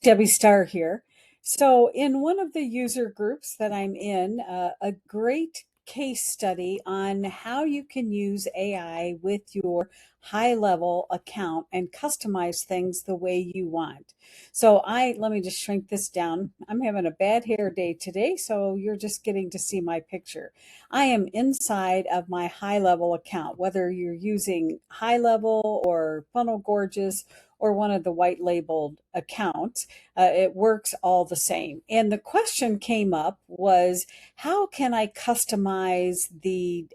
Debbi Starr here. So, in one of the user groups that I'm in, a great case study on how you can use AI with your HighLevel account and customize things the way you want. So, let me just shrink this down. I'm having a bad hair day today, so you're just getting to see my picture. I am inside of my HighLevel account, whether you're using HighLevel or Funnel Gorgeous or one of the white labeled accounts. It works all the same. And the question came up was, how can I customize the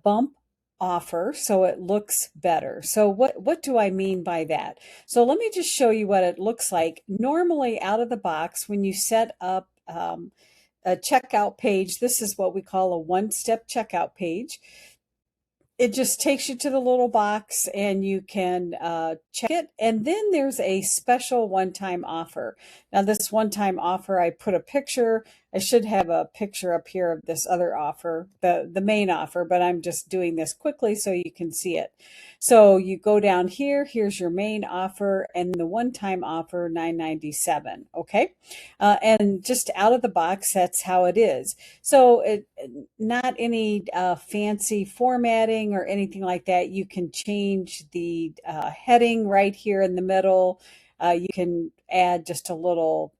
bump offer so it looks better? So what do I mean by that? So let me just show you what it looks like. Normally, out of the box, when you set up a checkout page, this is what we call a one-step checkout page. It just takes you to the little box and you can check it. And then there's a special one-time offer. Now, this one-time offer, I put a picture. I should have a picture up here of this other offer, the main offer, but I'm just doing this quickly so you can see it. So you go down here, here's your main offer, and the one-time offer, $9.97. Okay. And just out of the box, that's how it is. So not any fancy formatting or anything like that. You can change the heading right here in the middle. You can add just a little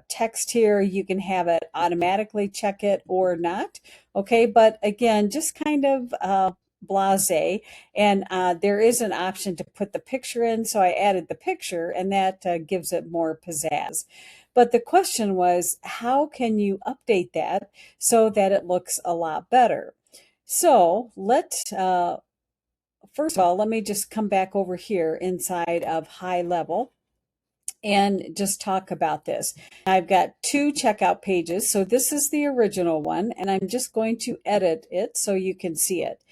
text here. You can have it automatically check it or not. Okay, but again, just kind of blase. And there is an option to put the picture in. So I added the picture, and that gives it more pizzazz. But the question was, how can you update that so that it looks a lot better? So first of all, let me just come back over here inside of HighLevel and just talk about this. I've got two checkout pages. So this is the original one, and I'm just going to edit it so you can see it.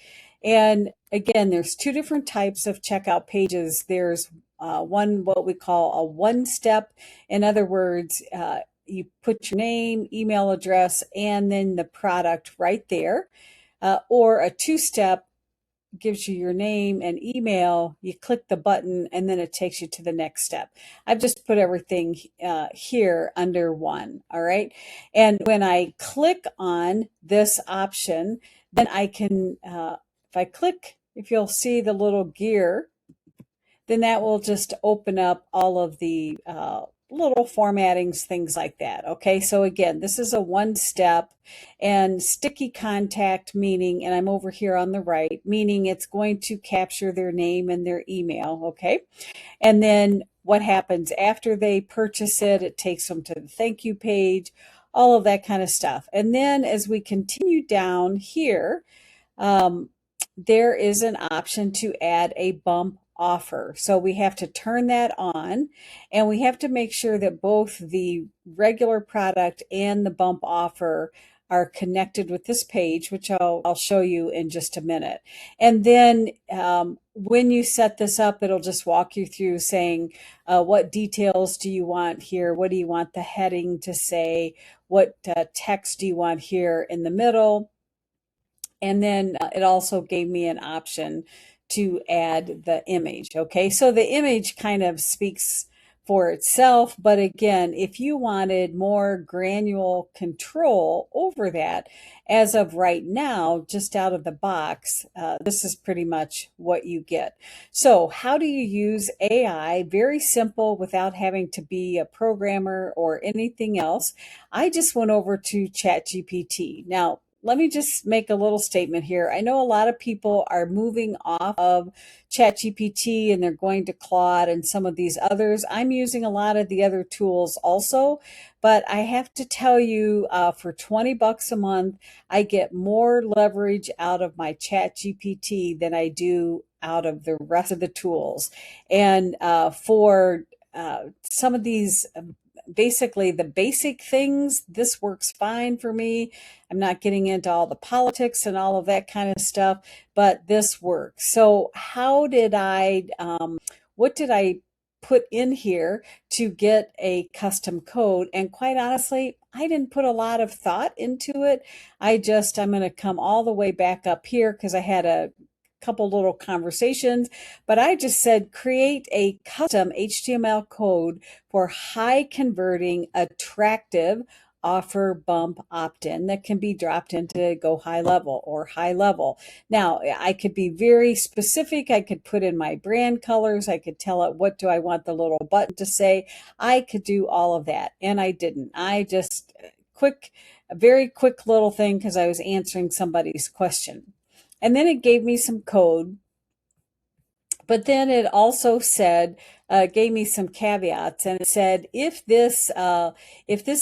And again, there's two different types of checkout pages. There's one, what we call a one step. In other words, you put your name, email address, and then the product right there. Or a two step gives you your name and email. You click the button, and then it takes you to the next step. I've just put everything here under one. All right. And when I click on this option, then I can, if I click, if you'll see the little gear, then that will just open up all of the little formattings, things like that. Okay, so again, this is a one step, and sticky contact meaning, and I'm over here on the right, meaning it's going to capture their name and their email. Okay, and then what happens after they purchase it? It takes them to the thank you page, all of that kind of stuff. And then as we continue down here, um, there is an option to add a bump offer. So we have to turn that on, and we have to make sure that both the regular product and the bump offer are connected with this page, which I'll show you in just a minute. And then when you set this up, it'll just walk you through saying, what details do you want here? What do you want the heading to say? What text do you want here in the middle? And then it also gave me an option to add the image. Okay, so the image kind of speaks for itself. But again, if you wanted more granular control over that, as of right now, just out of the box, this is pretty much what you get. So how do you use AI? Very simple, without having to be a programmer or anything else. I just went over to ChatGPT. Now, let me just make a little statement here. I know a lot of people are moving off of ChatGPT and they're going to Claude and some of these others. I'm using a lot of the other tools also, but I have to tell you, for 20 bucks a month, I get more leverage out of my ChatGPT than I do out of the rest of the tools. And for some of these basically the basic things, this works fine for me. I'm not getting into all the politics and all of that kind of stuff, but this works. So how did what did I put in here to get a custom code? And quite honestly, I didn't put a lot of thought into it. I'm going to come all the way back up here because I had a couple little conversations, but I just said create a custom HTML code for high converting, attractive offer bump opt-in that can be dropped into GoHighLevel or HighLevel. Now, I could be very specific. I could put in my brand colors. I could tell it what do I want the little button to say. I could do all of that, and I didn't. I just a very quick little thing because I was answering somebody's question. And then it gave me some code, but then it also said, gave me some caveats, and it said if this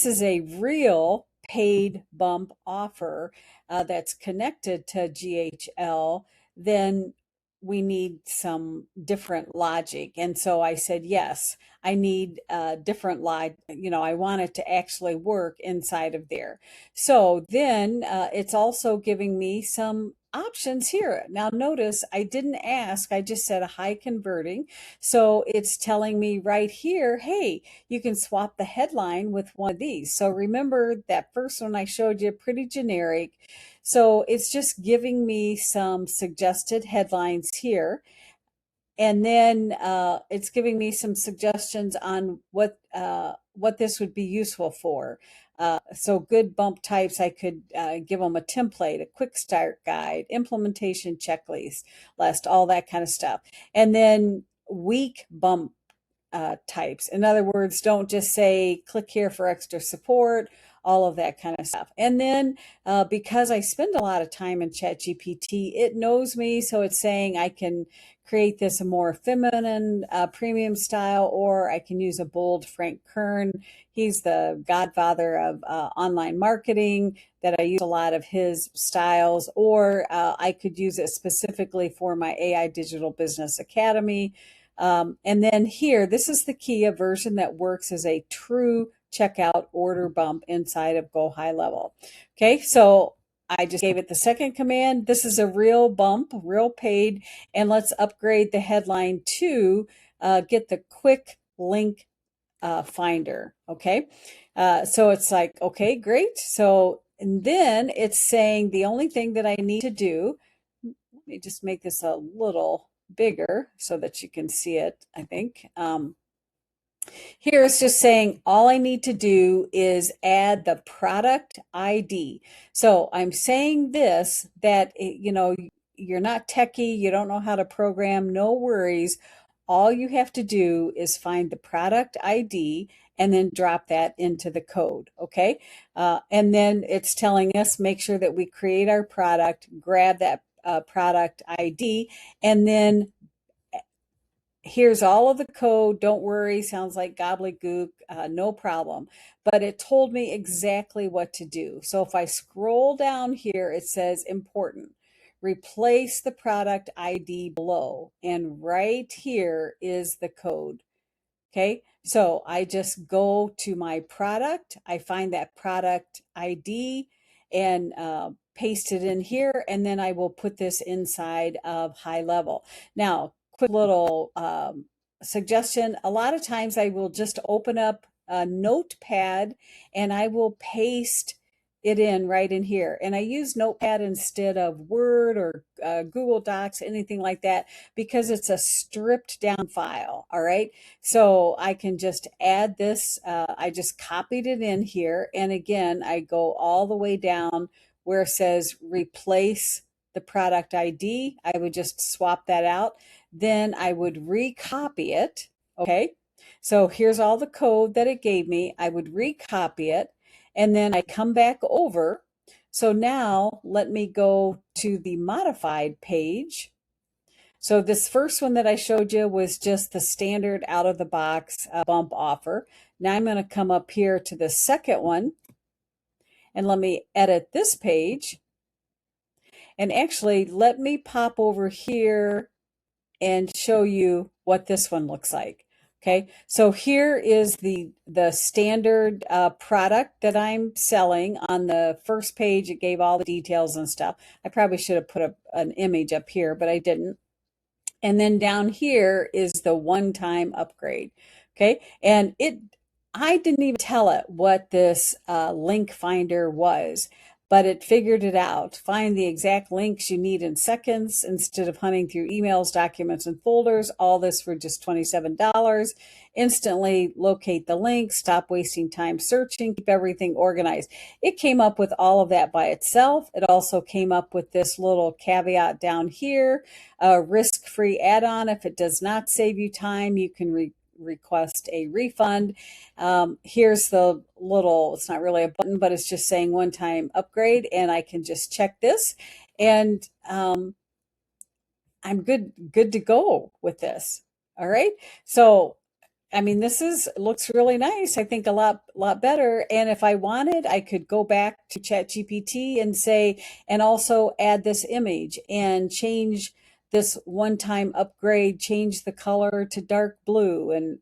is a real paid bump offer that's connected to GHL, then we need some different logic. And so I said, yes, I need different logic. I want it to actually work inside of there. So then it's also giving me some options here. Now notice I didn't ask, I just said a high converting. So it's telling me right here, hey, you can swap the headline with one of these. So remember that first one I showed you, pretty generic. So it's just giving me some suggested headlines here. And then it's giving me some suggestions on what this would be useful for. So good bump types, I could give them a template, a quick start guide, implementation checklist, all that kind of stuff. And then weak bump types. In other words, don't just say click here for extra support, all of that kind of stuff. And then because I spend a lot of time in ChatGPT, it knows me. So it's saying I can create this a more feminine premium style, or I can use a bold Frank Kern. He's the godfather of online marketing, that I use a lot of his styles, or I could use it specifically for my AI Digital Business Academy. And then here, this is the key, a version that works as a true checkout order bump inside of GoHighLevel. Okay, so I just gave it the second command. This is a real bump, real paid, and let's upgrade the headline to get the quick link finder. Okay, so it's like, okay, great. So, and then it's saying the only thing that I need to do, let me just make this a little bigger so that you can see it, I think. Here it's just saying all I need to do is add the product ID. So I'm saying this, that, you're not techie, you don't know how to program, no worries. All you have to do is find the product ID and then drop that into the code, okay? And then it's telling us, make sure that we create our product, grab that product ID, and then here's all of the code. Don't worry, sounds like gobbledygook, no problem. But it told me exactly what to do. So if I scroll down here, it says important. Replace the product ID below. And right here is the code. Okay, so I just go to my product, I find that product ID and paste it in here, and then I will put this inside of HighLevel. Now, quick little suggestion, a lot of times I will just open up a Notepad and I will paste it in right in here. And I use Notepad instead of Word or Google Docs, anything like that, because it's a stripped down file. All right. So I can just add this. I just copied it in here. And again, I go all the way down where it says replace the product ID. I would just swap that out. Then I would recopy it. Okay. So here's all the code that it gave me. I would recopy it. And then I come back over. So now let me go to the modified page. So this first one that I showed you was just the standard out of the box bump offer. Now I'm going to come up here to the second one and let me edit this page. And actually, let me pop over here and show you what this one looks like. Okay, so here is the standard product that I'm selling. On the first page, it gave all the details and stuff. I probably should have put an image up here, but I didn't. And then down here is the one-time upgrade. Okay, and I didn't even tell it what this link finder was, but it figured it out. Find the exact links you need in seconds instead of hunting through emails, documents, and folders. All this for just $27. Instantly locate the links, stop wasting time searching, keep everything organized. It came up with all of that by itself. It also came up with this little caveat down here, a risk-free add-on. If it does not save you time, you can request a refund. Here's the little, it's not really a button, but it's just saying one-time upgrade, and I can just check this, and I'm good to go with this. All right. So I mean, this is looks really nice. I think a lot better. And if I wanted, I could go back to ChatGPT and say, and also add this image and change this one-time upgrade, change the color to dark blue. And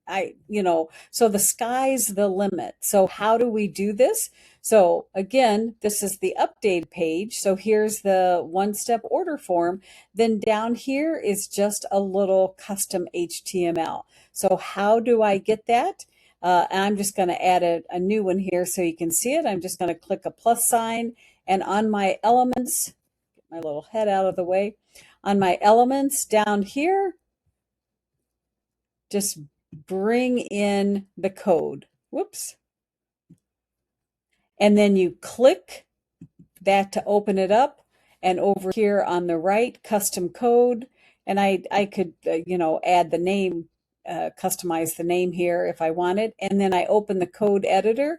so the sky's the limit. So how do we do this? So again, this is the update page. So here's the one-step order form. Then down here is just a little custom HTML. So how do I get that? And I'm just going to add a new one here so you can see it. I'm just going to click a plus sign, and on my elements, get my little head out of the way, on my elements down here, just bring in the code. Whoops. And then you click that to open it up. And over here on the right, custom code. And I could, add the name, customize the name here if I wanted. And then I open the code editor.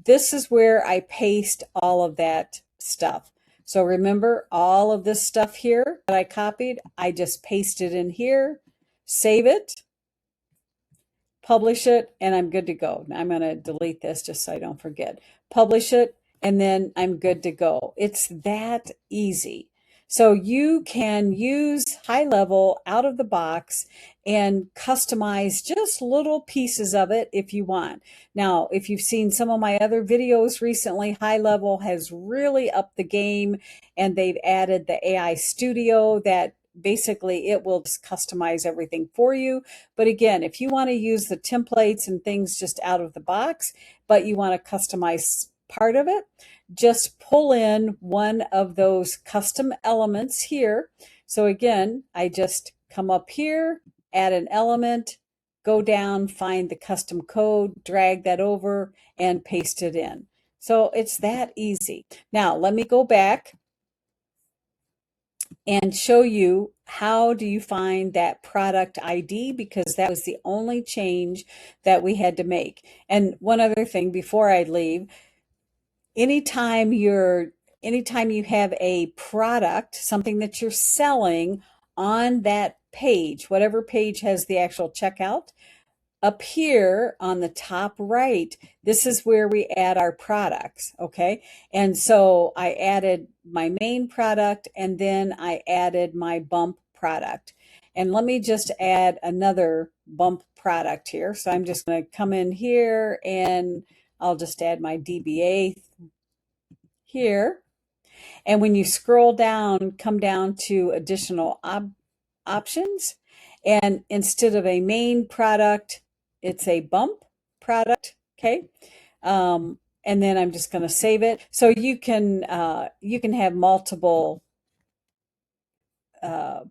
This is where I paste all of that stuff. So remember, all of this stuff here that I copied, I just paste it in here, save it, publish it, and I'm good to go. Now I'm going to delete this just so I don't forget. Publish it, and then I'm good to go. It's that easy. So you can use HighLevel out of the box and customize just little pieces of it if you want. Now, if you've seen some of my other videos recently, HighLevel has really upped the game, and they've added the AI Studio that basically it will just customize everything for you. But again, if you want to use the templates and things just out of the box, but you want to customize part of it, just pull in one of those custom elements here. So again, I just come up here, add an element, go down, find the custom code, drag that over, and paste it in. So it's that easy. Now, let me go back and show you how do you find that product ID, because that was the only change that we had to make. And one other thing before I leave, anytime you have a product, something that you're selling on that page, whatever page has the actual checkout, up here on the top right, this is where we add our products, okay? And so I added my main product, and then I added my bump product. And let me just add another bump product here. So I'm just going to come in here, and I'll just add my DBA here. And when you scroll down, come down to additional options. And instead of a main product, it's a bump product. Okay. And then I'm just going to save it. So you can have multiple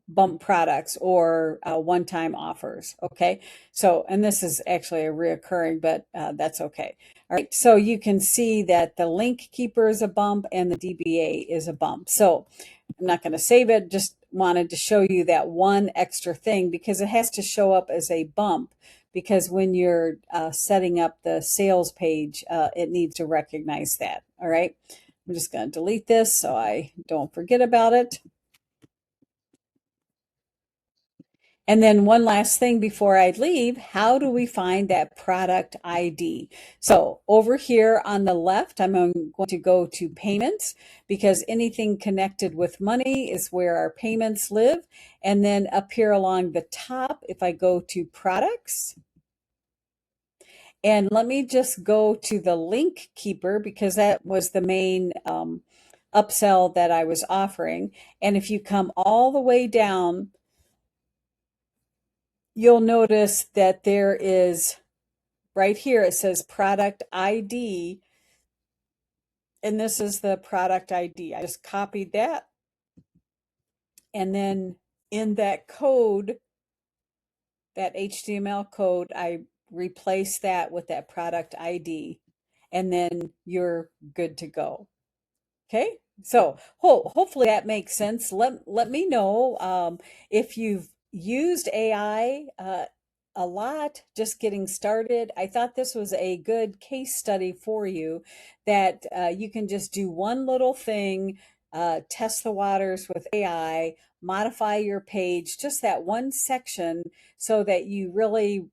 bump products or one-time offers. Okay. So, and this is actually a reoccurring, but that's okay. All right. So you can see that the link keeper is a bump and the DBA is a bump. So I'm not going to save it. Just wanted to show you that one extra thing, because it has to show up as a bump, because when you're setting up the sales page, it needs to recognize that. All right. I'm just going to delete this so I don't forget about it. And then one last thing before I leave, how do we find that product ID? So over here on the left, I'm going to go to payments, because anything connected with money is where our payments live. And then up here along the top, if I go to products, and let me just go to the link keeper, because that was the main upsell that I was offering. And if you come all the way down, you'll notice that there is right here, it says product ID And this is the product ID. I just copied that. And then in that code, that HTML code, I replace that with that product ID. And then you're good to go. Okay, so hopefully that makes sense. Let me know if you've used AI a lot, just getting started. I thought this was a good case study for you that you can just do one little thing, test the waters with AI, modify your page, just that one section, so that you really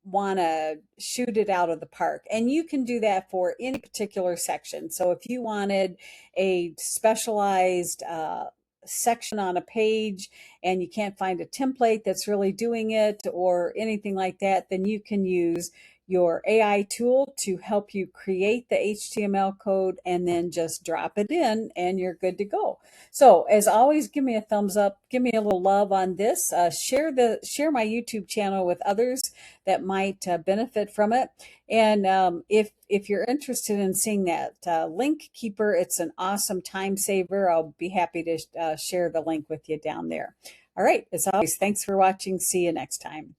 want to shoot it out of the park. And you can do that for any particular section. So if you wanted a specialized section on a page and you can't find a template that's really doing it or anything like that, then you can use your AI tool to help you create the HTML code and then just drop it in and you're good to go. So as always, give me a thumbs up, give me a little love on this, share my YouTube channel with others that might benefit from it. And if you're interested in seeing that link keeper, it's an awesome time saver. I'll be happy to share the link with you down there. All right, as always, thanks for watching. See you next time.